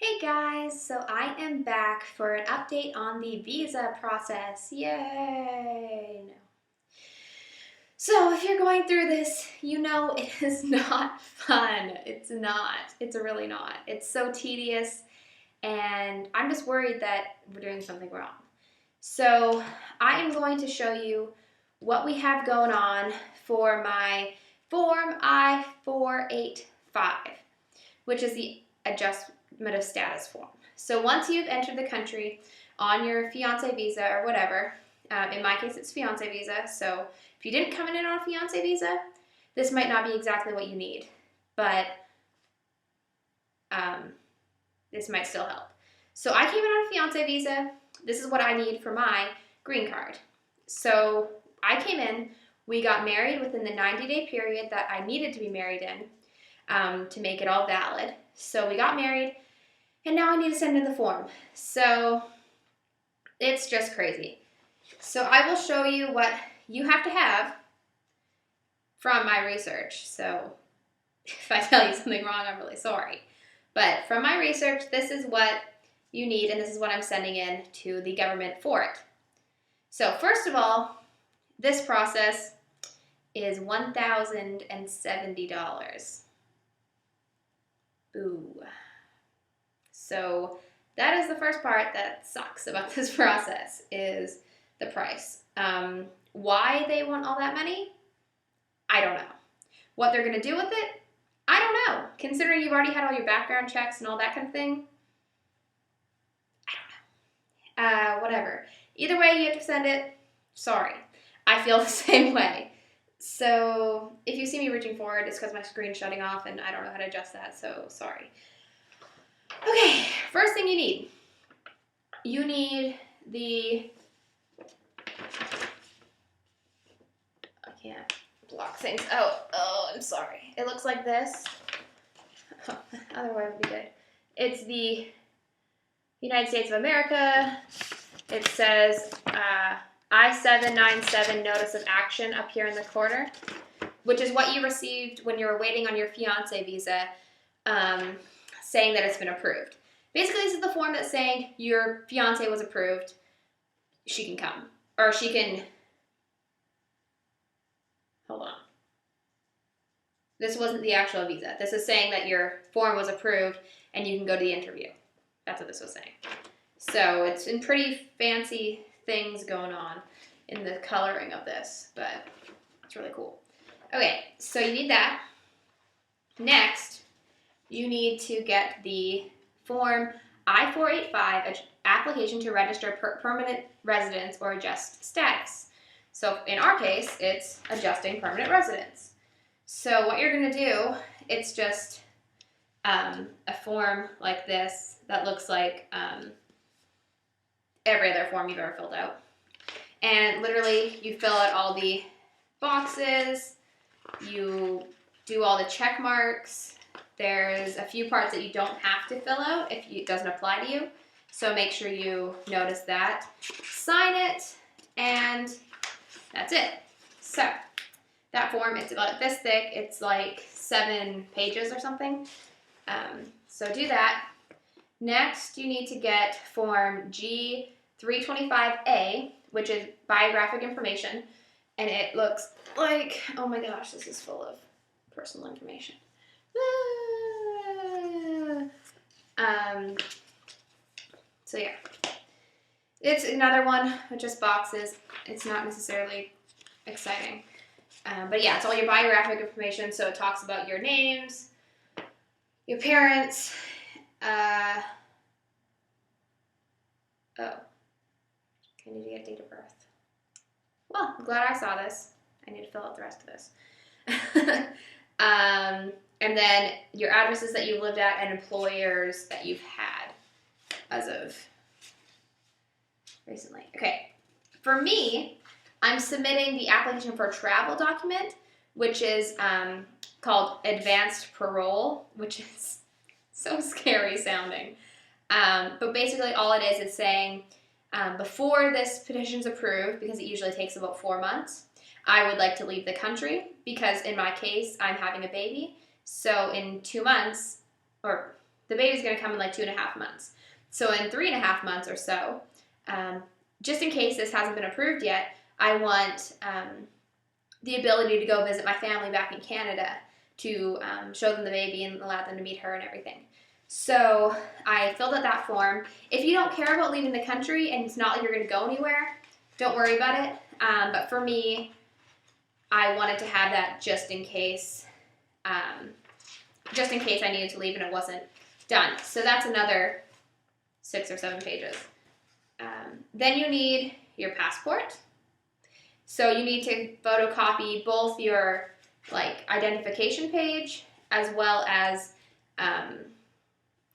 Hey guys, so I am back for an update on the visa process. Yay! No. So if you're going through this, you know it is not fun. It's not. It's really not. It's so tedious, and I'm just worried that we're doing something wrong. So I am going to show you what we have going on for my Form I-485, which is the adjustment of status form. So once you've entered the country on your fiance visa or whatever, in my case it's fiance visa, so if you didn't come in on a fiance visa, this might not be exactly what you need, but this might still help. So I came in on a fiance visa. This is what I need for my green card. So I came in, we got married within the 90-day period that I needed to be married in to make it all valid. So we got married, and now I need to send in the form. So it's just crazy. So I will show you what you have to have from my research. So if I tell you something wrong, I'm really sorry. But from my research, this is what you need, and this is what I'm sending in to the government for it. So first of all, this process is $1,070. Boo. So that is the first part that sucks about this process, is the price. Why they want all that money? I don't know. What they're going to do with it? I don't know. Considering you've already had all your background checks and all that kind of thing, I don't know. Whatever. Either way, you have to send it. Sorry. I feel the same way. So if you see me reaching forward, it's because my screen's shutting off and I don't know how to adjust that, so sorry. Okay, first thing you need. You need the... I can't block things. Oh, I'm sorry. It looks like this. Other way would be good. It's the United States of America. It says I-797 Notice of Action up here in the corner, which is what you received when you were waiting on your fiance visa, saying that it's been approved. Basically, this is the form that's saying your fiance was approved. She can come. Or she can... Hold on. This wasn't the actual visa. This is saying that your form was approved and you can go to the interview. That's what this was saying. So it's in pretty fancy things going on in the coloring of this, but it's really cool. Okay, so you need that. Next, you need to get the Form I-485, application to register permanent residence or adjust status. So in our case, it's adjusting permanent residence. So what you're going to do, it's just a form like this that looks like every other form you've ever filled out. And literally, you fill out all the boxes, you do all the check marks. There's a few parts that you don't have to fill out if it doesn't apply to you. So make sure you notice that. Sign it, and that's it. So that form, it's about this thick. It's like 7 pages or something. So do that. Next, you need to get Form G325A, which is biographic information. And it looks like, oh my gosh, this is full of personal information. So yeah, it's another one with just boxes. It's not necessarily exciting, but yeah, it's all your biographic information. So it talks about your names, your parents. I need to get date of birth. Well, I'm glad I saw this. I need to fill out the rest of this. And then your addresses that you've lived at and employers that you've had as of recently. Okay, for me, I'm submitting the application for a travel document, which is called advanced parole, which is so scary sounding. But basically all it is saying before this petition's approved, because it usually takes about 4 months, I would like to leave the country because in my case, I'm having a baby. So in 2 months, or the baby's going to come in like 2.5 months. So in 3.5 months or so, just in case this hasn't been approved yet, I want the ability to go visit my family back in Canada to show them the baby and allow them to meet her and everything. So I filled out that form. If you don't care about leaving the country and it's not like you're going to go anywhere, don't worry about it. But for me, I wanted to have that just in case I needed to leave and it wasn't done. So that's another 6 or 7 pages. Then you need your passport. So you need to photocopy both your identification page as well as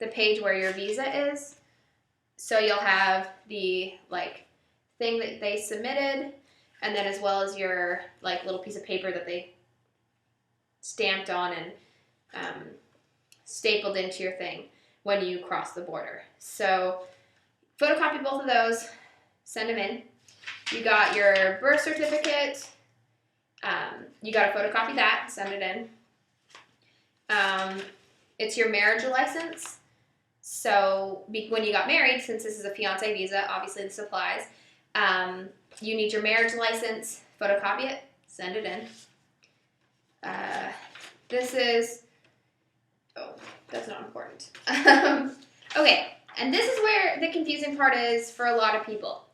the page where your visa is. So you'll have the thing that they submitted, and then as well as your little piece of paper that they stamped on and stapled into your thing when you cross the border. So photocopy both of those, send them in. You got your birth certificate. You got to photocopy that, send it in. It's your marriage license. So when you got married, since this is a fiancé visa, obviously this applies. You need your marriage license, photocopy it, send it in. That's not important. Okay, and this is where the confusing part is for a lot of people,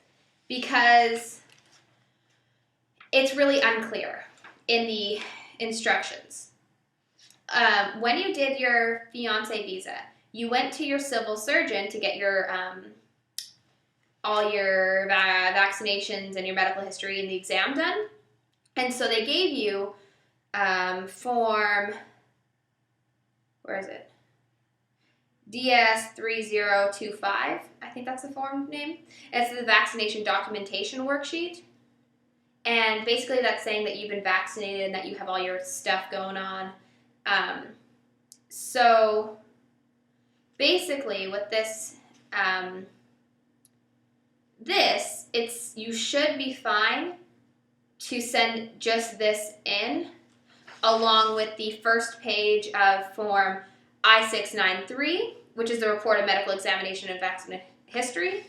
because it's really unclear in the instructions. When you did your fiancé visa, you went to your civil surgeon to get your all your vaccinations and your medical history and the exam done. And so they gave you form, where is it? DS3025, I think that's the form name. It's the vaccination documentation worksheet. And basically that's saying that you've been vaccinated and that you have all your stuff going on. So basically with this, you should be fine to send just this in along with the first page of form I-693, which is the report of medical examination and vaccine history.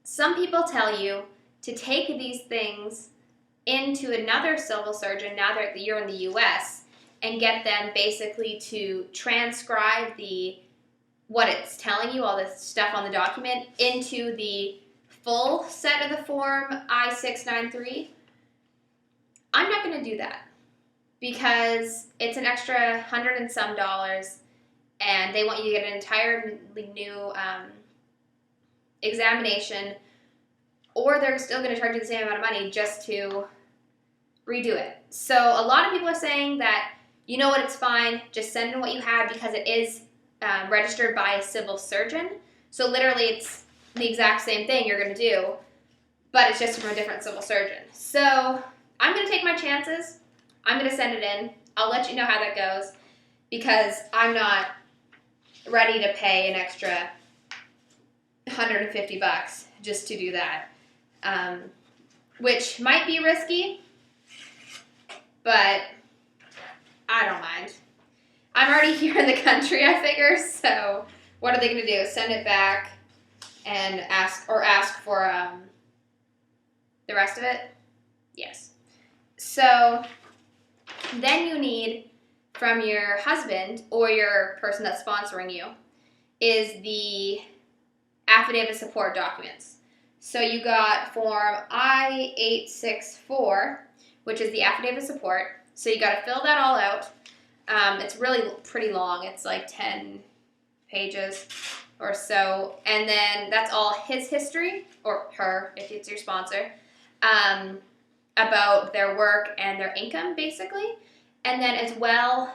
Some people tell you to take these things into another civil surgeon now that you're in the U.S. and get them basically to transcribe what it's telling you, all this stuff on the document, into the full set of the form I-693. I'm not going to do that because it's an extra $100 and some, and they want you to get an entirely new examination, or they're still going to charge you the same amount of money just to redo it. So a lot of people are saying that, you know what, it's fine, just send in what you have because it is registered by a civil surgeon. So literally it's the exact same thing you're going to do, but it's just from a different civil surgeon. So I'm going to take my chances. I'm going to send it in. I'll let you know how that goes because I'm not ready to pay an extra $150 just to do that, which might be risky, but I don't mind. I'm already here in the country, I figure, so what are they going to do? Send it back and ask for the rest of it? Yes. So then you need from your husband or your person that's sponsoring you is the affidavit support documents. So you got form I-864, which is the affidavit support. So you got to fill that all out. It's really pretty long. It's like 10 pages or so. And then that's all his history, or her, if it's your sponsor, about their work and their income, basically. And then as well,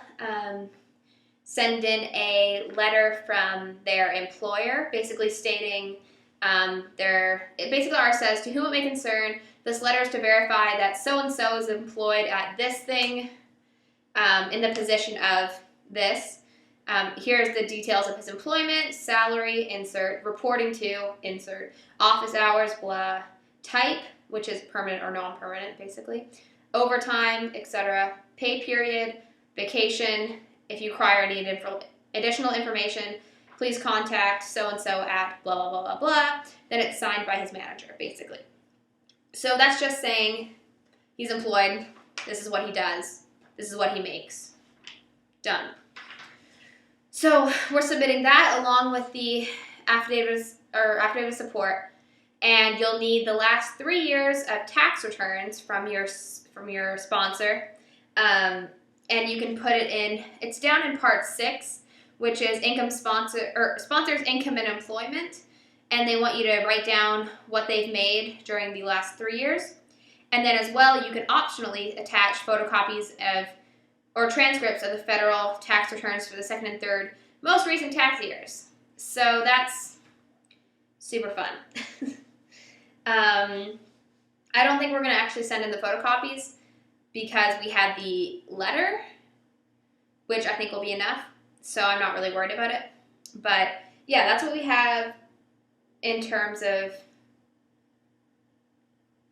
send in a letter from their employer, basically stating it basically ours says, to whom it may concern, this letter is to verify that so-and-so is employed at this thing in the position of this. Here's the details of his employment, salary, insert, reporting to, insert, office hours, blah, type, which is permanent or non-permanent, basically, overtime, etc., pay period, vacation, if you require any additional information, please contact so-and-so at blah, blah, blah, blah, blah. Then it's signed by his manager, basically. So that's just saying he's employed. This is what he does. This is what he makes. Done. So we're submitting that along with the affidavit of support, and you'll need the last 3 years of tax returns from your sponsor, and you can put it in. It's down in Part 6, which is sponsors' income and employment, and they want you to write down what they've made during the last 3 years, and then as well you can optionally attach photocopies of or transcripts of the federal tax returns for the second and third most recent tax years. So that's super fun. I don't think we're going to actually send in the photocopies because we had the letter, which I think will be enough. So I'm not really worried about it. But yeah, that's what we have in terms of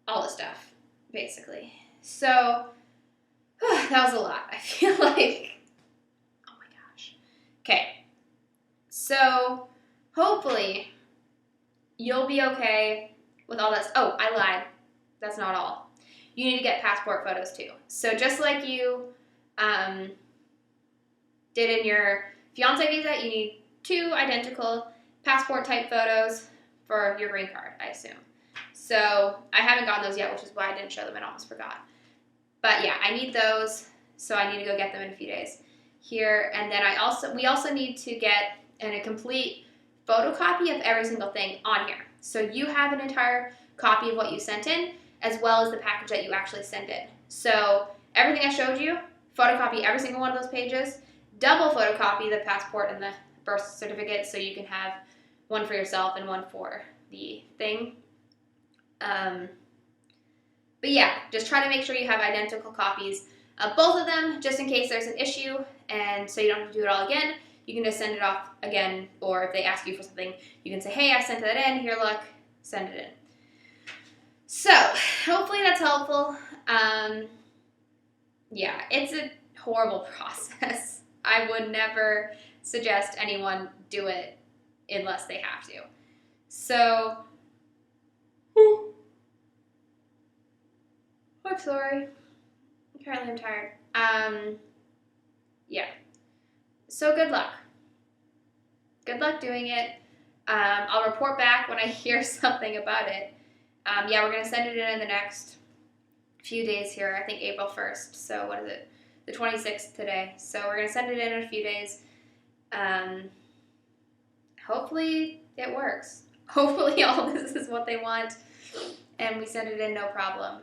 all the stuff, basically. So that was a lot. I feel like, oh my gosh. Okay, so hopefully you'll be okay with all this. Oh, I lied. That's not all. You need to get passport photos too. So just like you did in your fiancé visa, you need 2 identical passport type photos for your green card, I assume. So I haven't gotten those yet, which is why I didn't show them and almost forgot. But yeah, I need those, so I need to go get them in a few days here. And then we also need to get a complete photocopy of every single thing on here. So you have an entire copy of what you sent in, as well as the package that you actually sent in. So everything I showed you, photocopy every single one of those pages, double photocopy the passport and the birth certificate so you can have one for yourself and one for the thing. But yeah, just try to make sure you have identical copies of both of them, just in case there's an issue, and so you don't have to do it all again. You can just send it off again, or if they ask you for something, you can say, hey, I sent that in, here, look, send it in. So, hopefully that's helpful. Yeah, it's a horrible process. I would never suggest anyone do it unless they have to. So, I'm sorry. Apparently I'm tired. Yeah. So good luck. Good luck doing it. I'll report back when I hear something about it. Yeah, we're going to send it in the next few days here. I think April 1st. So what is it? The 26th today. So we're going to send it in a few days. Hopefully it works. Hopefully all this is what they want and we send it in no problem.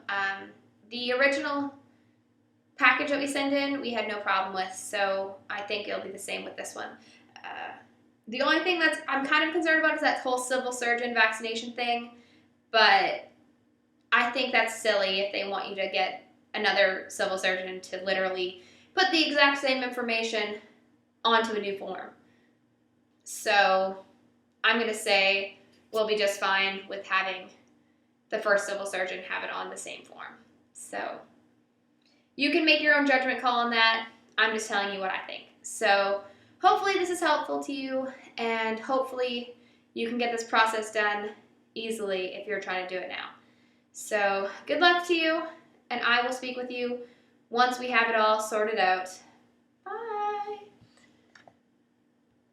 The original package that we send in, we had no problem with, so I think it'll be the same with this one. The only thing that I'm kind of concerned about is that whole civil surgeon vaccination thing, but I think that's silly if they want you to get another civil surgeon to literally put the exact same information onto a new form. So I'm going to say we'll be just fine with having the first civil surgeon have it on the same form. So you can make your own judgment call on that. I'm just telling you what I think. So hopefully this is helpful to you, and hopefully you can get this process done easily if you're trying to do it now. So good luck to you, and I will speak with you once we have it all sorted out.